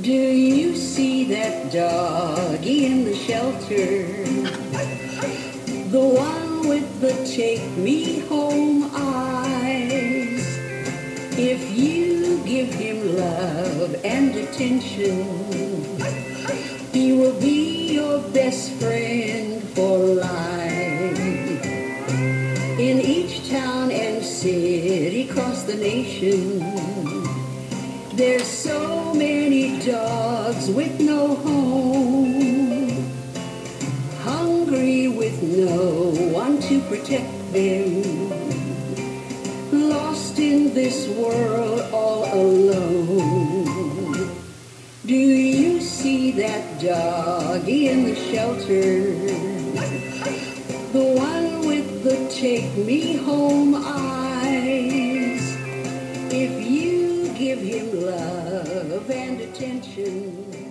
Do you see that doggy in the shelter? The one with the take me home eyes. If you give him love and attention, he will be your best friend for life. In each town and city across the nation, there's so many dogs with no home, hungry with no one to protect them, lost in this world all alone. Do you see that doggy in the shelter? The one with the take me home eyes. If you give him love and attention,